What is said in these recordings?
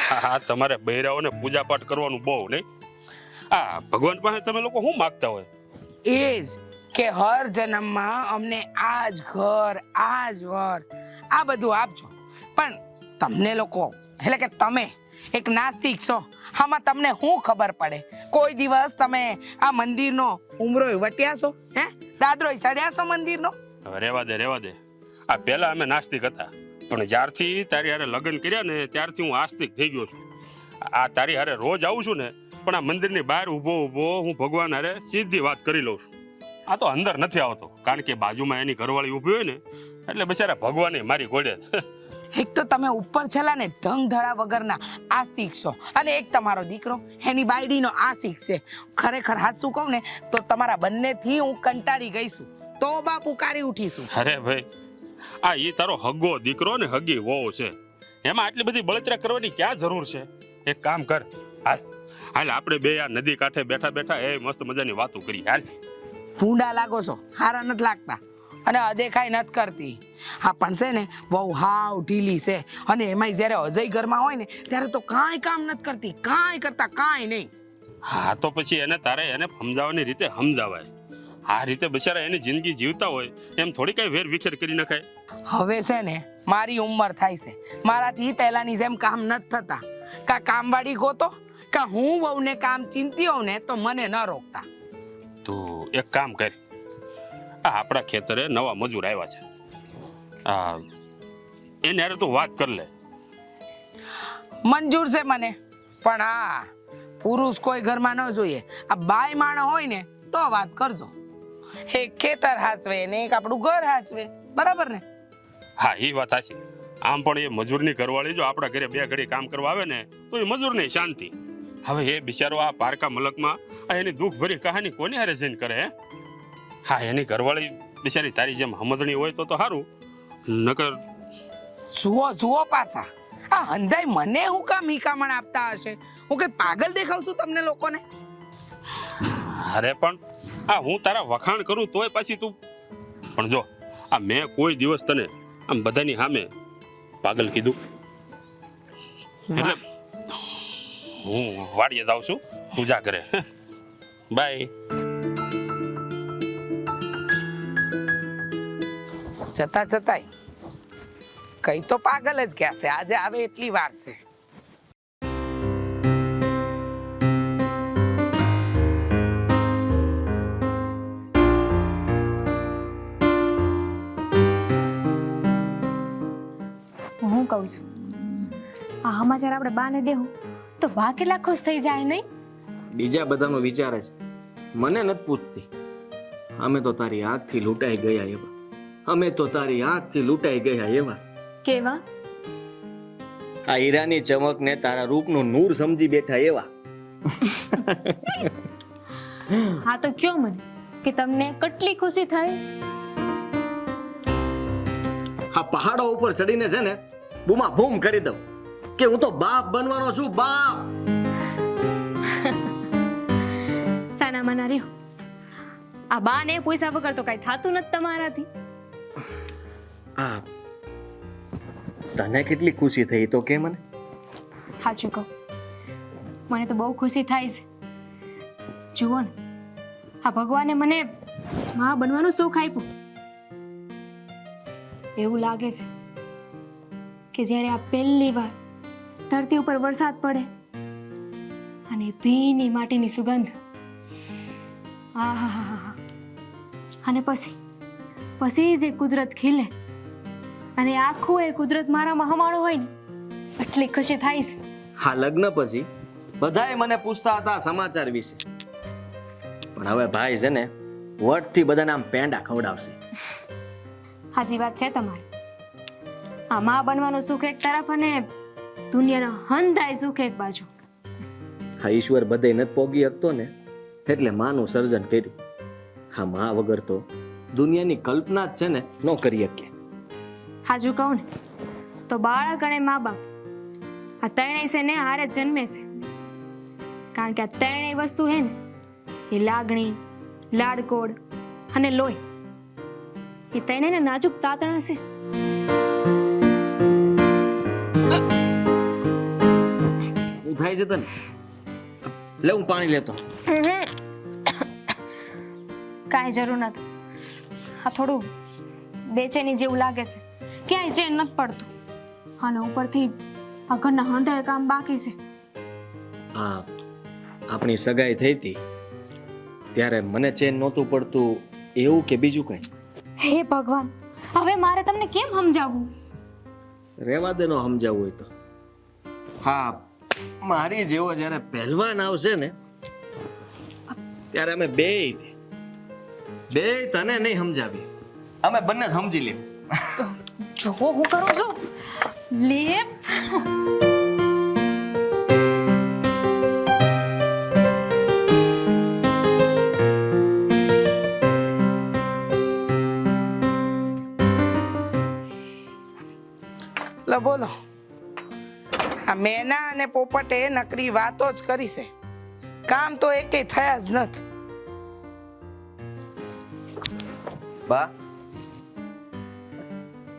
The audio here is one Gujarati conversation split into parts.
હા, તમારે બૈરાઓને પૂજા પાઠ કરવાનું બહુ નહીં. આ ભગવાન પાસે તમે લોકો શું માગતા હોય? એ જ કે હર જન્મમાં અમને આ જ ઘર, આ જ વર, આ બધું આપજો. પણ તમને લોકો એટલે કે તમે એક નાસ્તિક છો, આમાં તમને શું ખબર પડે? કોઈ દિવસ તમે આ મંદિરનો ઉમરોય વટ્યા છો? હે, દાદરોય ચડ્યા છો મંદિરનો? હવે રહેવા દે. આ પહેલા અમે નાસ્તિક હતા, પણ જ્યારથી તારી હારે લગ્ન કર્યા ને ત્યારથી હું આસ્તિક થઈ ગયો છું. આ તારી હારે રોજ આવું છું ને, પણ આ મંદિરની બહાર ઊભો હું ભગવાન હારે સીધી વાત કરી લઉં છું. આ તો અંદર નથી આવતો, કારણ કે બાજુમાં એની ઘરવાળી ઊભી હોય ને, એટલે બિચારા ભગવાને મારી ગોળે. એક તો તમે ઉપર છેલ્લા ને ઢંગ ધડા વગરના આસ્તિક છો, અને એક તમારો દીકરો એની બાયડીનો આશિક છે. ખરેખર હાચું કહું ને તો તમારા બંનેથી હું કંટાળી ગઈ છું. તો બા પુકારી ઉઠીશું. અરે ભાઈ, આ ઈ તારો હગ્ગો દીકરો ને હગી વહુ છે, એમાં આટલી બધી બળતરા કરવાની ક્યાં જરૂર છે? એક કામ કર, હાલ આપણે બે આ નદી કાંઠે બેઠા એ મસ્ત મજાની વાતો કરી. હાલ. ભૂંડા લાગો છો, હારા નથી લાગતા, અને અદેખાઈ નથી કરતી. હા પણ છે ને બહુ હાવ ઢીલી છે, અને એમાંય જ્યારે અજય ઘરમાં હોય ને ત્યારે તો કાંઈ કામ નથી કરતી, કાંઈ કરતા કાંઈ નહીં. હા, તો પછી એને સમજાવવાની રીતે સમજાવાય. આ રીતે બિચારા એની જિંદગી જીવતા હોય એમ થોડી કઈ વેર વિખેર કરી નખાય. હવે છે ને મારી ઉંમર થાય છે, મારાથી પહેલાની જેમ કામ નથી થતા. કા કામવાળી ગોતો, કા હું વહુને કામ ચિંતી હોઉં ને તો મને ન રોકતા. તું એક કામ કર, આ આપણા ખેતરે નવા મજૂર આવ્યા છે, એને હારે તું વાત કર લે. મંજૂર છે મને, પણ હા પુરુષ કોઈ ઘરમાં ન જોઈએ. આ બાય માણસ હોય ને તો વાત કરજો. એક ખેતર હાચવે ને એક આપણું ઘર હાચવે, બરાબર ને? હા, એ વાત સાચી. આમ પણ એ મજૂરની ઘરવાળી જો આપણા ઘરે બે ઘડી કામ કરવા આવે ને તો એ મજૂરની શાંતિ. હવે એ બિચારો આ પારકા મલકમાં આ એની દુઃખ ભરી કહાની કોની હારે જઈને કરે? હે, હા, એની ઘરવાળી બિચારી તારી જેમ સમજણી હોય તો સારું, નકર. જુઓ પાછા આ હંધાઈ મને હું કામ હીકામણ આપતા હશે? હું કઈ પાગલ દેખાવ છું તમને લોકોને? અરે પણ આ હું તારા વખાણ કરું તોય પાછી તું. પણ જો, આ મેં કોઈ દિવસ તને આમ બધાની સામે પાગલ કીધું? એટલે હું વાડીએ જાઉં છું, પૂજા કરે. બાય. જતાય કઈ તો પાગલ જ ગયા છે. આજે આવે એટલી વાર છે. હું કહું છું, આ સમાચાર આપણે બાને દેવું તો બા કેટલા ખુશ થઈ જાય નહીં? બીજા બધાનો વિચાર છે, મને નથી પૂછતી. અમે તો તારી આંખથી લૂંટાઈ ગયા એવા. અમે તો તારી આંખથી લૂંટાઈ ગયા એવા. કેવા? આ હીરાની ચમકને તારા રૂપનું નૂર સમજી બેઠા એવા. હા તો કયો મને કે તમને કેટલી ખુશી થઈ? આ પહાડો ઉપર ચડીને છે ને બૂમા બૂમ કરી દઉં કે હું તો બાપ બનવાનો છું, બાપ. સાના મના રહ્યો, આ બા ને પૈસા વગર તો કઈ થાતું નથી તમારાથી. આ તને કેટલી ખુશી થઈ તો કે મને? સાચું કહું, મને તો બહુ ખુશી થાય છે. જુઓ ને, આ ભગવાને મને માં બનવાનું સુખ આપ્યું. એવું લાગે છે કે જ્યારે આ પહેલી વાર ધરતી ઉપર વરસાદ પડે અને ભીની માટીની સુગંધ, આહાહાહા, અને પછી જે કુદરત ખીલે અને આખું એ કુદરત મારામાં હમાણું હોય ને, એટલી ખુશી થાય છે. હા, લગ્ન પછી બધાએ મને પૂછતા હતા સમાચાર વિશે, પણ હવે ભાઈ છે ને વટથી બધાને આમ પેંડા ખવડાવશે. સાચી વાત છે તમારી. આ માં બનવાનું સુખ એક તરફ અને દુનિયાનો હંધાય સુખ એક બાજુ. હા, ઈશ્વર બધે નથી પોગી શકતો ને, એટલે માનું સર્જન કર્યું. હા, માં વગર તો દુનિયાની કલ્પના જ છે ને ન કરી શકીએ. હાજુ કહું ને તો બાળક અને મા બાપ આ ત્રણેય છે ને હારે જ જન્મે છે. કારણ કે આ ત્રણેય વસ્તુ હે ને એ લાગણી, લાડકોડ અને લોહી, એ ત્રણેયને નાજુક તાતણા છે. થાય છે તને? લે હું પાણી લેતો. કાંઈ જરૂર નથી. આ થોડું બેચેની જેવું લાગે છે. ક્યાંય ચેન નથી પડતું. અને ઉપરથી આ ઘરના હંધાય કામ બાકી છે. હા, આપણી સગાઈ થઈ હતી ત્યારે મને ચેન નહોતું પડતું એવું કે બીજું કઈ? હે ભગવાન, હવે મારે તમને કેમ સમજાવવું? રહેવા દે નો સમજાવવું હોય તો. હા, મારી જેવો જ્યારે પહેલવાન આવશે ને ત્યારે અમે બે તને નહીં સમજાવીએ, અમે બંને સમજી લેવું. જો હું કરું છું લે. લો બોલો. આ મેના અને પોપટે નકરી વાતો જ કરી છે, કામ તો એકેય થયા જ નથી. બા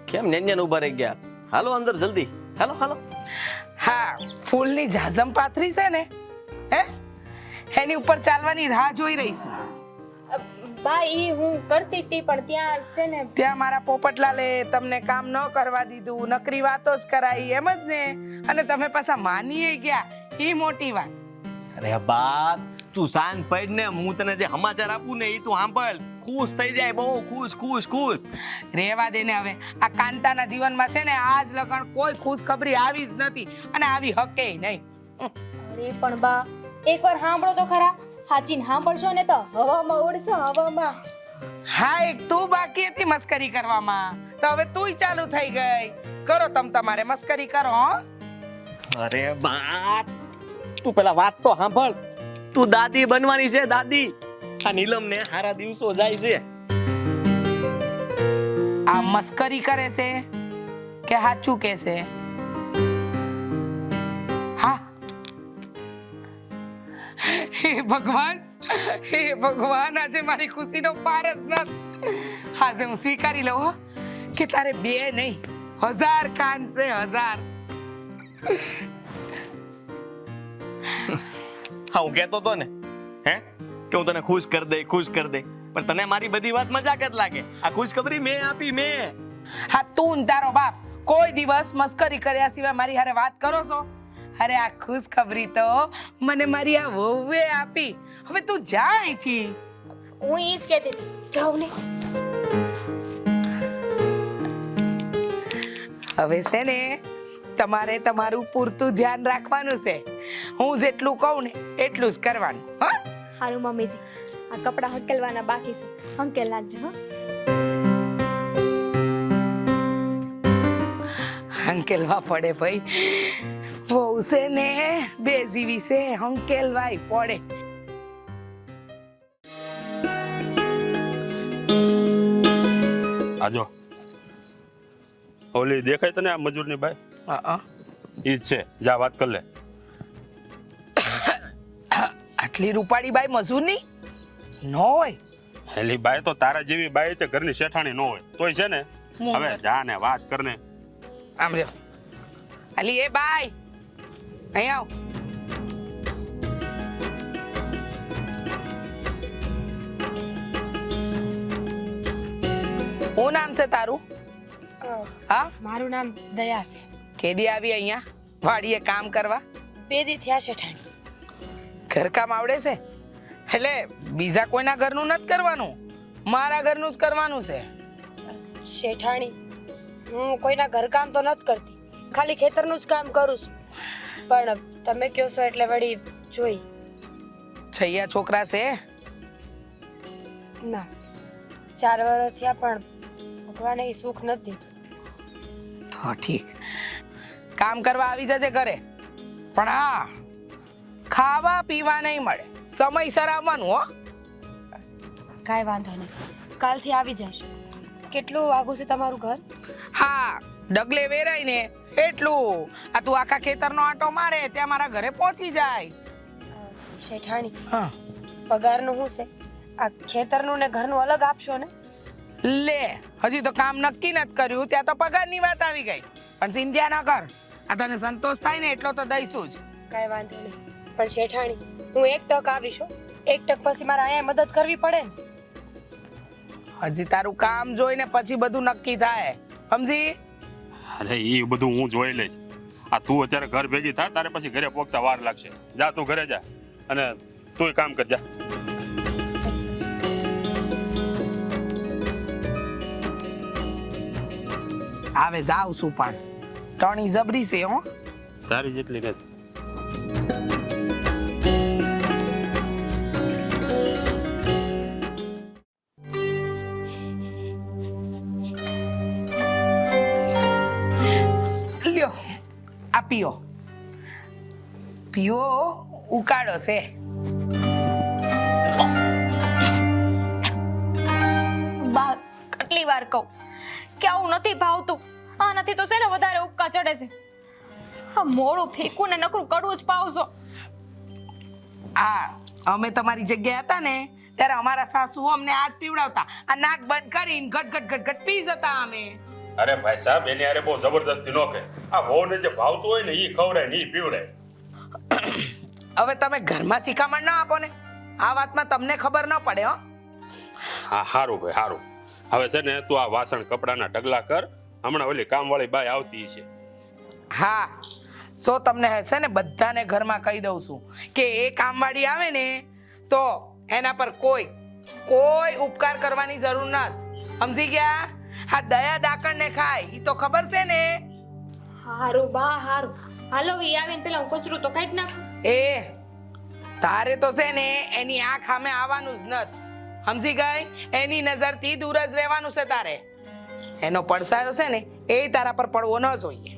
કેમ નેન્યાન ઉભા રહી ગયા? હાલો અંદર જલ્દી, હાલો હાલો. હા, ફૂલની જાજમ પાથરી છે ને, હે એની ઉપર ચાલવાની રાહ જોઈ રહીશું. બા ઈ હું કરતી હતી પણ ત્યાં છે ને ત્યાં મારા પોપટલાલે તમને કામ ન કરવા દીધું, નકરી વાતો જ કરાઈ, એમ જ ને? અને તમે પાછા માનીએ ગયા, ઈ મોટી વાત. અરે બા તું શાંત પડ ને, હું તને જે સમાચાર આપું ને ઈ તું સાંભળ, ખુશ થઈ જાય, બહુ ખુશ. રેવા દે ને હવે. આ કાંતાના જીવનમાં છે ને આજ લગન કોઈ ખુશ ખબરી આવી જ નથી અને આવી હકે નહીં. અરે પણ બા એકવાર સાંભળો તો ખરા. હાચીને સાંભળશો ને તો હવામાં ઉડશો, હવામાં. હા, એક તું બાકી હતી મસ્કરી કરવામાં, તો હવે તુંય ચાલુ થઈ ગઈ. કરો તમારે મસ્કરી કરો. હો અરે બા તું પેલા વાત તો સાંભળ. તું દાદી બનવાની છે, દાદી. આ નીલમ ને હારા દિવસો જાય છે. આ મસ્કરી કરે છે કે સાચું કે છે? હા, હે ભગવાન, આજે મારી ખુશીનો પાર જ નથી. આજે હું સ્વીકારી લઉં હો કે તારે બે નહીં 1000 કાન છે, 1000. હા, હું કહેતો તો ને કે હું તને ખુશ કરી દે પણ તને મારી બધી વાત મજાક જ લાગે. આ ખુશખબરી મેં આપી. હા, તું ને તારો બાપ કોઈ દિવસ મસ્કરી કર્યા સિવાય મારી હારે વાત કરો છો? અરે આ ખુશખબરી તો મને મારી આ વહુએ આપી. હવે તું જા અહીંથી. હું ઈ જ કહેતી હતી, જાવ ને. હવે છે ને તમારે તમારું પૂરતું ધ્યાન રાખવાનું છે. હું જેટલું કહું ને એટલું જ કરવાનું. હા, હારું મમ્મીજી, આ કપડાં હકેલવાના બાકી છે, હંકેલ નાખજો. હો હંકેલવા પડે ભાઈ. વહુ છે ને બે જીવી છે, હંકેલવાય પડે. આજો ઓલી દેખાય તને આ મજૂરની બાઈ? ઈ જ છે, જા વાત કર લે. આટલી રૂપાળી બાઈ મજૂરની ન હોય? એલી બાઈ તો તારા જેવી બાઈ તે ઘરની શેઠાણી ન હોય તોય છે ને. હવે જા ને વાત કર ને. આમ જો અલી, એ બાઈ અહીં આવ. શું નામ છે તારું? હા, મારું નામ દયા છે. કેદી આવી અહીંયા વાડીએ કામ કરવા? 2 દી થયા શેઠાણી. ઘરકામ આવડે છે? એટલે બીજા કોઈના ઘરનું નથી કરવાનું, મારા ઘરનું જ કરવાનું છે. શેઠાણી, હું કોઈના ઘરકામ તો નથી કરતી, ખાલી ખેતરનું જ કામ કરું છું. પણ તમે કહો છો એટલે વળી જોઈ. છૈયા છોકરા છે? ના, 4 વર્ષ થયા પણ ભગવાને ઈ સુખ નથી દીધું. તો ઠીક, કામ કરવા આવી જજે ઘરે. પણ હા, ખાવા પીવા નહીં મળે, સમયસર આવવાનું. હો, કાંઈ વાંધો નહીં, કાલથી આવી જઈશ. કેટલું આગું છે તમારું ઘર? હા, ડગલે વેરાય ને એટલું. આ તું આખા ખેતરનો આંટો મારે ત્યાં મારા ઘરે પહોંચી જાય. શેઠાણી, હા, પગારનું શું છે? આ ખેતરનું ને ઘરનું અલગ આપશો ને? લે, હજી તો કામ નક્કી નથી કર્યું, ત્યાં તો પગારની વાત આવી ગઈ. પણ ચિંતા ન કર, આ તને સંતોષ થાય ને એટલો તો દઈશું જ. કાંઈ વાંધો નહીં. પણ શેઠાણી, હું એક ટક આવીશ હો. એક ટક પછી મારે અહીંયા મદદ કરવી પડે ને. હજી તારું કામ જોઈને પછી બધું નક્કી થાય, સમજી? અરે એ બધું હું જોઈ લઈશ. આ તું અત્યારે ઘર ભેગી થા, તારે પછી ઘરે પહોંચતા વાર લાગશે. જા તું ઘરે જા અને તુંય કામ કરજા. હવે જાવ છું પણ ટણી જબરી છે હો. તારી જેટલી નથી. લ્યો આ પીઓ પીઓ, ઉકાળો છે. બા કેટલી વાર કહું કે આવું નથી ભાવતું. આ નથી તો છે ને વધારે ઉપકા ચડે છે. આ મોડું ફેંકું ને નકરું કડવું જ પાવશો. આ અમે તમારી જગ્યાએ હતા ને ત્યારે અમારા સાસુ અમને હાથ પીવડાવતા, આ નાક બંધ કરીને ઘટ ઘટ ઘટ ઘટ પી જતા અમે. અરે ભાઈ સાહેબ, એની હારે બહુ જબરદસ્તી ન કે. આ વહુને જે ભાવતું હોય ને એ ખવડાય ને એ પીવડાય. હવે તમે ઘરમાં શિખામણ ના આપો ને, આ વાતમાં તમને ખબર ન પડે હો. હા સારું ભાઈ સારું. હવે છે ને તું આ વાસણ કપડાના ઢગલા કર. હમણાં ઓલી કામવાળી બાઈ આવતી છે. હા, તો તમને હશે ને બધાને ઘરમાં કહી દઉં છું કે એ કામવાળી આવે ને તો એના પર કોઈ ઉપકાર કરવાની જરૂર નથી, સમજી ગયા? હા, દયા ડાકણને ખાય ઈ તો ખબર છે ને. હારું બા હારું. હાલો ઈ આવીને પેલા હું કચરું તો કાઢી નાખું. એ તારે તો છે ને એની આંખ સામે આવવાનું જ નથી, સમજી ગઈ? એની નજરથી દૂર જ રહેવાનું છે તારે. એનો પડસાયો છે ને એ તારા પર પડવો ન જોઈએ.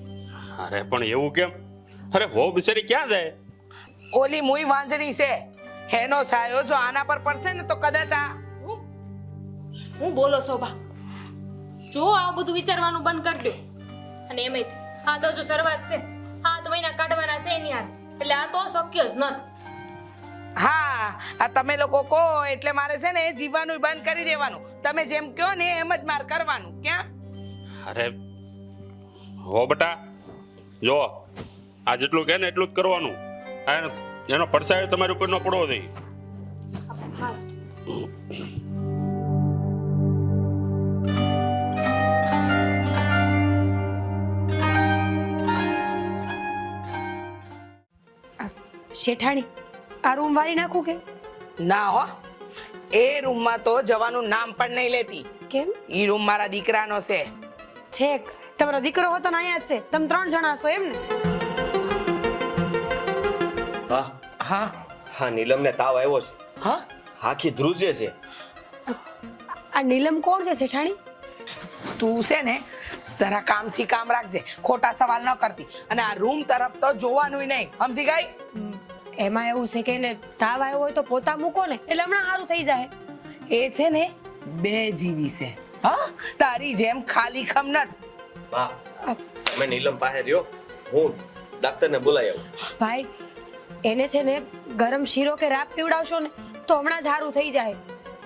અરે પણ એવું કેમ? અરે વહુ બિચારી ક્યાં જાય? ઓલી મુઈ વાંજણી છે, એનો છાયો જો આના પર પડશે ને તો કદાચ આ હું બોલો છો બા? જો આ બધું વિચારવાનું બંધ કરી દો. અને એમ આ તો જો શરૂઆત છે, 7 મહિના કાઢવાના છે એની હાથ, એટલે આ તો શક્ય જ નથી. હા, આ તમે લોકો કહો એટલે મારે છે ને જીવવાનું બંધ કરી દેવાનું. તમે જેમ કહો ને એમ જ માર કરવાનું. ક્યાં? અરે હો બેટા, જો આ જેટલું કહે ને એટલું જ કરવાનું. એનો પડસાયો તમારી ઉપર ન પડવો જોઈએ. હા શેઠાણી, આ રૂમ વાળી નાખું કે? ના હો, એ રૂમમાં તો જવાનું નામ પણ નહીં લેતી. કેમ? ઈ રૂમ મારા દીકરાનો છે. છેક તમારો દીકરો હતો ને અહીંયા જ છે. તમે 3 જણા છો એમ ને? હા હા હા, નીલમને તાવ આવ્યો છે. હા, આખી ધ્રુજે છે. આ નીલમ કોણ છે શેઠાણી? તું છે ને તારા કામથી કામ રાખજે, ખોટા સવાલ ન કરતી. અને આ રૂમ તરફ તો જોવાનું નહીં, સમજી ગઈ? એમાં એવું છે કે એને તાવ આવ્યો હોય તો પોતા મૂકો ને, એટલે હમણાં સારું થઈ જાય. એ છે ને 2 જીવી છે. હા, તારી જેમ ખાલી ખમ નથી. બા, તમે નીલમ પાસે રહ્યો, હું ડાક્ટરને બોલાવી આવું. ભાઈ, એને છે ને ગરમ શીરો કે રાબ પીવડાવશો ને તો હમણાં જ સારું થઈ જાય.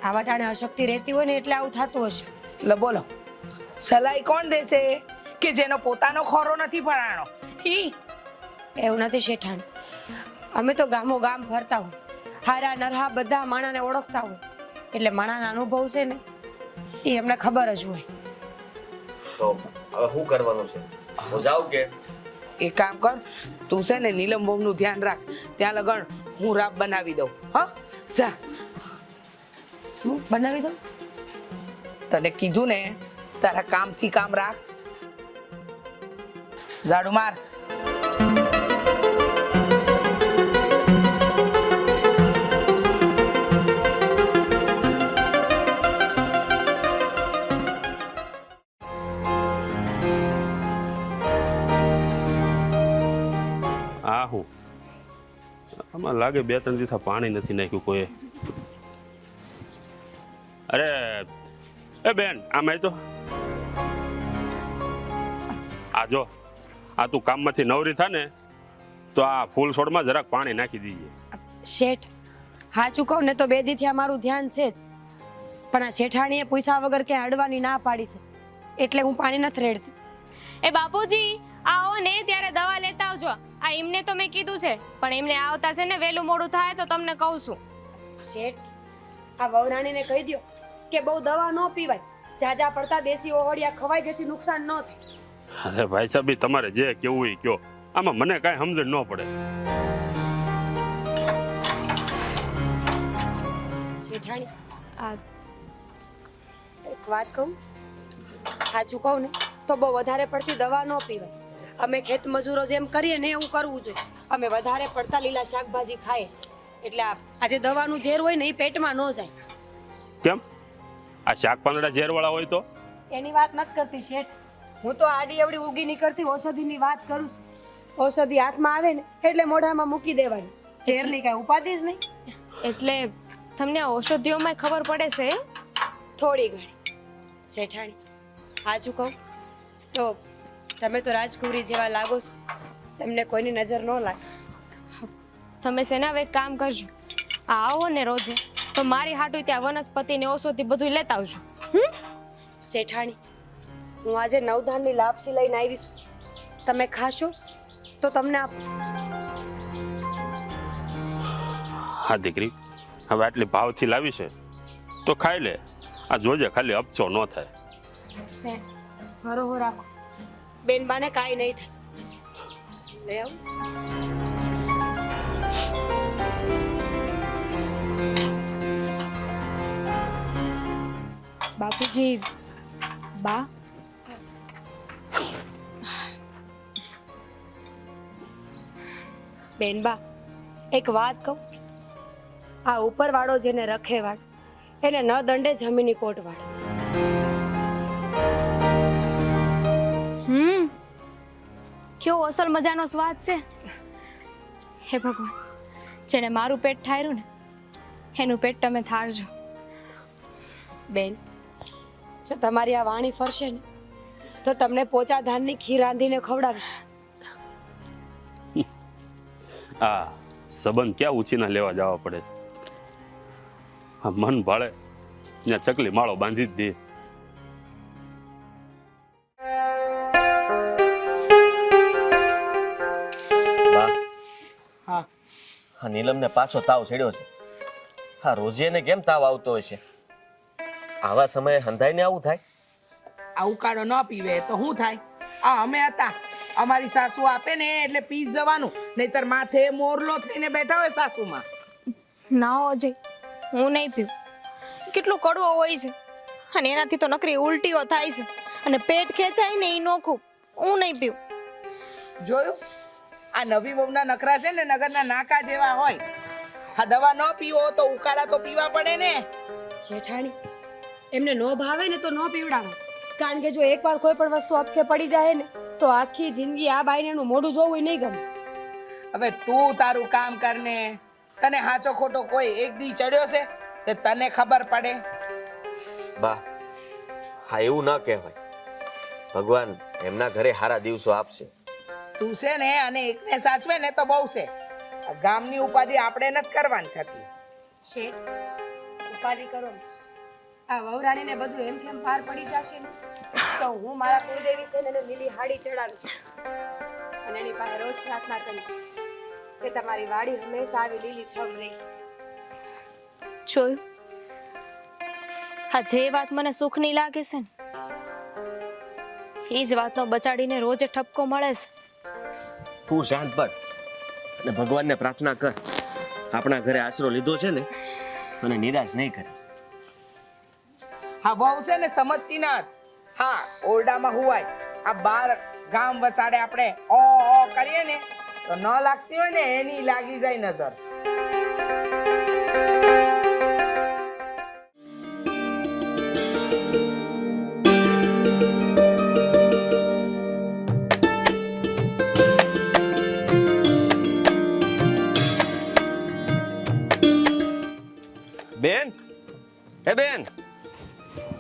આવા ટાણે અશક્તિ રહેતી હોય ને એટલે આવું થતું હશે. લે બોલો, સલાઈ કોણ દેશે કે જેનો પોતાનો ખોરો નથી ભરાણો? ઈ એવું નથી શેઠાણી, અમે તો ગામો ગામ ફરતા હોય, હારા નરહા બધા માણાને ઓળખતા હોય, એટલે માણાના અનુભવ છે ને એ અમને ખબર જ હોય. તો હવે શું કરવાનું છે? હું જાઉં કે? એક કામ કર, તું છે ને નીલમ બહુનું ધ્યાન રાખ. ત્યાં લગન હું રાબ બનાવી દઉં. હા, જા. હું બનાવી દઉં? તને કીધું ને તારા કામથી કામ રાખ. ઝાડુ માર. આહું આમાં લાગે 2-3 દિવસ પાણી નથી નાખ્યું કોઈ. અરે એ બેન, આમાં તો આ જો, આ તું કામમાંથી નવરી થા ને તો આ ફૂલ છોડમાં જરાક પાણી નાખી દીજે. શેઠ, હાચું કહું ને તો 2 દીથી મારું ધ્યાન છે જ, પણ આ શેઠાણીએ પૈસા વગર ક્યાંય અડવાની ના પાડી છે, એટલે હું પાણી નથી રેડતી. એ બાપુજી, આવો ને ત્યારે દવા લેતા આવજો. આ એમને તો મેં કીધું છે, પણ એમને આવતા છે ને વહેલું મોડું થાય તો તમને કહું છું. શેઠ, આ વહુરાણીને કહી દ્યો કે બહુ દવા ન પીવાય, જાજા પડતા દેશી ઓહળિયા ખવાય જેથી નુકસાન ન થાય. અરે ભાઈ સાહેબ ઈ તમારે જે કેવું એ કયો, આમાં મને કાંઈ સમજણ ન પડે. શેઠાણી, આ એક વાત કહું, સાચું કહું ને તો બહુ વધારે પડતી દવા ન પીવાય. અમે ખેત મજૂરો જેમ કરીએ ને એવું કરવું જોઈએ. અમે વધારે પડતા લીલા શાકભાજી ખાઈએ એટલે આજે દવાનું ઝેર હોય ને એ પેટમાં ન જાય. કેમ? આ શાક પાંદડા ઝેરવાળા હોય તો? એની વાત નથી કરતી શેઠ, હું તો આડી એવડી ઉગી નીકળતી ઔષધિની વાત કરું છું. ઔષધિ હાથમાં આવે ને એટલે મોઢામાં મૂકી દેવાની, ઝેરની કાંઈ ઉપાધિ જ નહીં. એટલે તમને આ ઔષધિઓમાં ખબર પડે છે એમ? થોડી ઘણી. શેઠાણી, સાચું કહું તો તમે તો રાજકુમારી જેવા લાગો છો, તમને કોઈની નજર ન લાગે. તમે સેના હવે એક કામ કરજો, આ આવો ને રોજે તો મારી હાટું ત્યાં વનસ્પતિ ને ઔષધિ બધું લેતા આવજો. શેઠાણી, હું આજે નવધાનની લાપસી લઈને આવી છું, તમે ખાશો તો તમને આપું. હા દીકરી, હવે આટલી ભાવથી લાવી છે તો ખાઈ લે. આ જોજે ખાલી અપસો ન થાય. શેઠ, હરોહો રાખો, બેનબાને કાંઈ નહીં થાય. લઈ આવું. બાપુજી, બા, બેનબા, એક વાત કહું, આ ઉપરવાળો જેને રખે વાળ એને ન દંડે જમીની કોટ વાળ. કેવો અસલ મજાનો સ્વાદ છે. હે ભગવાન, જેને મારું પેટ ઠાર્યું ને એનું પેટ તમે થાળજો. બેન, જો તમારી આ વાણી ફરશે ને તો તમને પોચા ધાનની ખીર રાંધીને ખવડાવીશ. આ સંબંધ ક્યાં ઉછીના લેવા જવા પડે? આ મન ભાળે ત્યાં ચકલી માળો બાંધી જ દે. બા, હા, આ નીલમને પાછો તાવ ચડ્યો છે. હા, રોજે એને કેમ તાવ આવતો હોય છે? આવા સમયે હંધાઈને આવું થાય? આ ઉકાળો ન પીવે તો શું થાય? આ અમે હતા, અમારી સાસુ આપે ને એટલે પી જ જવાનું, નહીતર માથે મોરલો થઈને બેઠા હોય સાસુમાં. ના અજય, હું નહીં પીવું. કેટલું કડવો હોય છે અને એનાથી તો નકરી ઉલટીઓ થાય છે અને પેટ ખેંચાય ને એ નોખું. હું નહીં પીવું. જોયું? આ નવી વહુના નખરા છે ને નગરના નાકા જેવા હોય. આ દવા ન પીવો તો ઉકાળા તો પીવા પડે ને. શેઠાણી, એમને ન ભાવે ને તો ન પીવડાવે, કારણ કે જો એકવાર કોઈ પણ વસ્તુ અપખે પડી જાય ને તો આખી જિંદગી આ બાઈને એનું મોઢું જોવું નહીં ગમે. હવે તું તારું કામ કરને, તને હાચો ખોટો કોઈ એક દી ચડ્યો છે તે તને ખબર પડે. બા, હા એવું ન કહેવાય. ભગવાન એમના ઘરે સારા દિવસો આપશે. તું છે ને અને એકને સાચવે ને તો બહુ છે. આ ગામની ઉપાધિ આપણે નથી કરવાની થતી. શેઠ, ઉપાધિ કરો ને, આ વહુરાણીને બધું એમ કેમ પાર પડી જશે ને તો હું મારા કુળદેવી છે ને એને લીલી હાડી ચડાવીશ અને એની પાસે રોજ પ્રાર્થના કરીશ કે તમારી વાડી હંમેશા આવી લીલી છમ રહે. જોયું? આ જે વાત મને સુખની લાગે છે ને એ જ વાતનો બચાડીને રોજ ઠપકો મળે છે. તું શાંત પડ અને ભગવાનને પ્રાર્થના કર. આપણા ઘરે આશરો લીધો છે ને અને નિરાશ નહીં કરે. હા, વહુ છે ને સમજતી નથી. હા, ઓરડામાં હુવાય, આ બાર ગામ વસાડે આપણે ઓ કરીએ ને તો ન લાગતી હોય ને એની લાગી જાય નજર. બેન, હે બેન,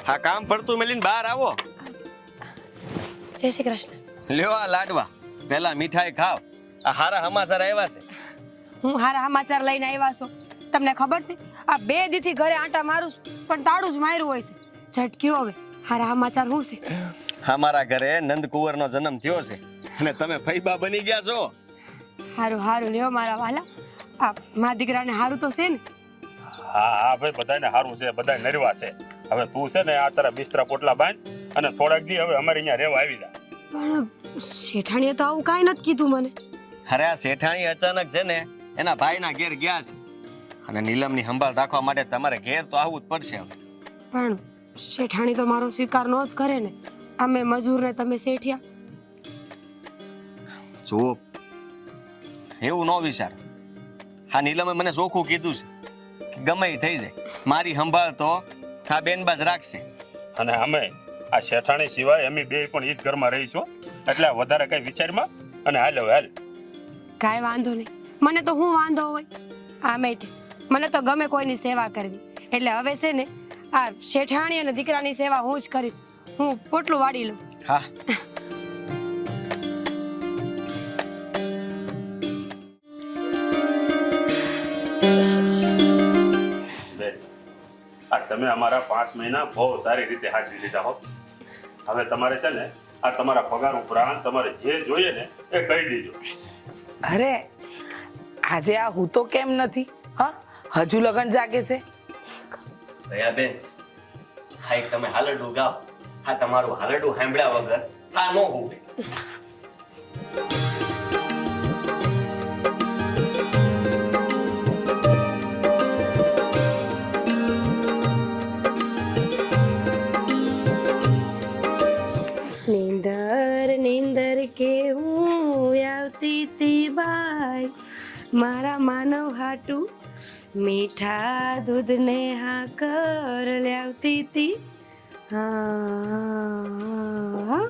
હા કામ પડતું મેલીને બહાર આવો. જય શ્રી કૃષ્ણ. લ્યો આ લાડવા, પેલા મીઠાઈ ખાવ. આ હારા સમાચાર આવ્યા છે. હું હારા સમાચાર લઈને આવ્યા છો? તમને ખબર છે આ 2 દીથી ઘરે આંટા મારું છું પણ તાળું જ માર્યું હોય છે. ઝટક્યો હવે હારા સમાચાર શું છે? અમારા ઘરે નંદ કુંવરનો જન્મ થયો છે અને તમે ફૈબા બની ગયા છો. હારું હારું લ્યો મારા વાલા. આ મા દીકરાને હારું તો છે ને? હા હા ભાઈ, બધાને સારું છે, બધા નરવા છે. હવે તું છે ને આ તારા બિસ્તરા પોટલા બાંધ અને થોડાક દી હવે અમારે અહીંયા રહેવા આવી જા. પણ શેઠાણીએ તો આવું કાંઈ નથી કીધું મને. અરે આ શેઠાણી અચાનક છે ને એના ભાઈના ઘેર ગયા છે અને નીલમની સંભાળ રાખવા માટે તમારે ઘેર તો આવવું જ પડશે હવે. પણ શેઠાણી તો મારો સ્વીકાર ન જ કરે ને. અમે મજૂર ને તમે શેઠિયા. જુઓ, એવું ન વિચાર. હા, નીલમે મને ચોખ્ખું કીધું છે કે ગમે એ થઈ જાય મારી સંભાળ તો આ બેનબાજ રાખશે. અને અમે આ શેઠાણી સિવાય અમે બે પણ ઈ જ ઘરમાં રહીશું, એટલે વધારે કઈ વિચારમાં અને હાલ હવે હાલ. કાંઈ વાંધો નહીં, મને તો હું વાંધો હોય. આમે તે મને તો ગમે કોઈની સેવા કરવી. એટલે હવે છે ને આ શેઠાણી અને દીકરાની સેવા હું જ કરીશ. હું પોટલું વાળી લઉં. હા, બેન, આ તમે અમારા 5 મહિના બહુ સારી રીતે હાચવી લીધા હો. હવે તમારે છે ને આ તમારા પગાર ઉપરાંત તમારે જે જોઈએ ને એ કહી દેજો. અરે આજે આ હું તો કેમ નથી? હા, હજુ લગન જાગે છે. દયાબેન, હા એક તમે હાલરડું ગાઓ. હા, તમારું હાલરડું સાંભળ્યા વગર આ ન હોવે. નીંદર નીંદર કેવું આવતી તી બાઈ, મારા માનવ હાટું મીઠા દૂધને હાકર લાવતી તી. હા હા.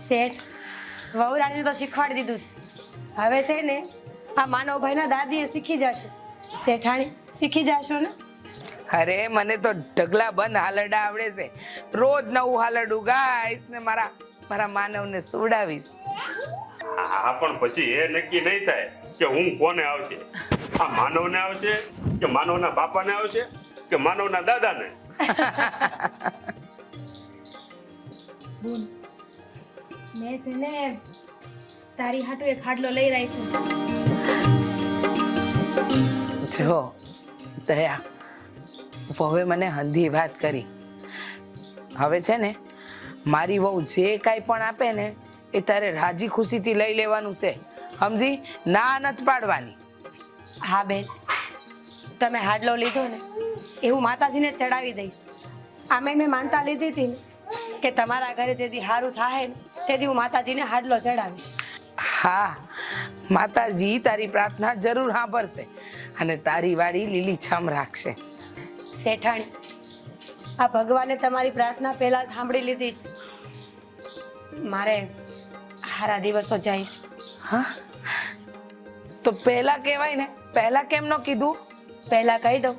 શેઠ, વહુ રાણીને તો શીખવાડી દીધું છે. હવે છે ને આ માનવભાઈના દાદીએ શીખી જશે. શેઠાણી શીખી જશો ને? અરે મને તો ઢગલા બંધ હાલરડા આવડે છે. રોજ નવું હાલરડું ગાઈશ ને મારા માનવને સુવડાવીશ. હા, પણ પછી એ નક્કી નહીં થાય કે હું કોને આવશે. આ માનવને આવશે કે માનવના બાપાને આવશે કે માનવના દાદાને. મેં છે ને તારી હાટુ એક ખાડલો લઈ રાખ્યો છે. જો દયા, હવે મને હંધી વાત કરી. હવે છે ને મારી વહુ જે કાંઈ પણ આપે ને એ તારે રાજી ખુશીથી લઈ લેવાનું છે, સમજી? ના નથી પાડવાની. હા બેન, તમે હાડલો લીધો ને એ હું માતાજીને જ ચડાવી દઈશ. આમે મેં માનતા લીધી હતી ને કે તમારા ઘરે જેથી સારું થાય ને તેથી હું માતાજીને હાડલો ચડાવીશ. હા, માતાજી તારી પ્રાર્થના જરૂર સાંભળશે અને તારી વાડી લીલીછમ રાખશે. શેઠાણી, આ ભગવાને તમારી પ્રાર્થના પહેલા જ સાંભળી લીધી છે. મારે સારા દિવસો જાય છે. હા, તો પહેલા કહેવાય ને, પહેલા કેમ ન કીધું? પહેલા કહી દઉં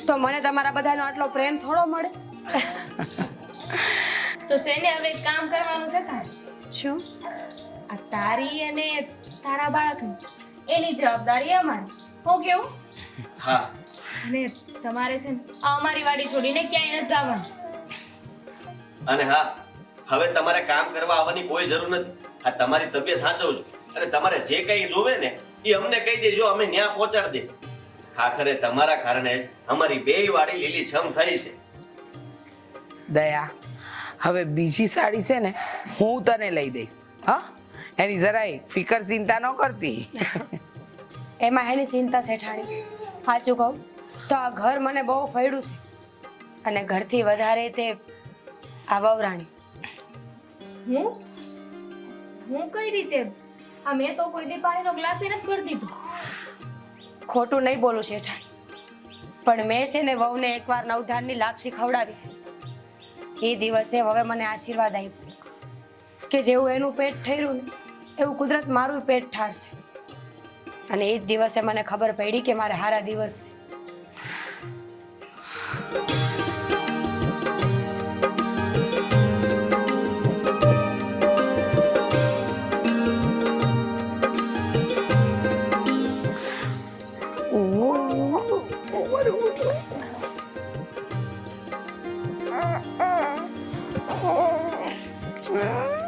તો મને તમારા બધાનો આટલો પ્રેમ થોડો મળે. તો સેને હવે એક કામ કરવાનું છે તારે. શું? આ તારી અને તારા બાળકની એની જવાબદારી અમારી. હું કેવું? હા, અને તમારે છે ને આ અમારી વાડી છોડીને ક્યાંય નથી જવાનું. અને હા, હવે તમારે કામ કરવા આવવાની કોઈ જરૂર નથી. આ તમારી તબિયત સાચવજો અને તમારે જે કંઈ જોવે ને એ અમને કહી દેજો, અમે ન્યા પહોંચાડી દે. આખરે તમારા કારણે જ અમારી બેય વાડી લીલીછમ થઈ છે. દયા, હવે બીજી સાડી છે ને હું તને લઈ દઈશ. હા, એની જરાય ફિકર ચિંતા ન કરતી. એમાં એની ચિંતા શેઠાણી. સાચું કહું તો આ ઘર મને બહુ ફળ્યું છે અને ઘરથી વધારે તે આ વહુરાણી. હું કઈ રીતે? આ મેં તો કોઈ દી પાણીનો ગ્લાસ નથી ભરી દીધો. ખોટું નહીં બોલું શેઠાણી, પણ મેં છે ને વહુને એકવાર નવધાનની લાપસી ખવડાવી. એ દિવસે હવે મને આશીર્વાદ આપ્યો કે જેવું એનું પેટ ઠર્યું ને એવું કુદરત મારું પેટ ઠારશે. અને એ જ દિવસે મને ખબર પડી કે મારે હારા દિવસ છે. હમ.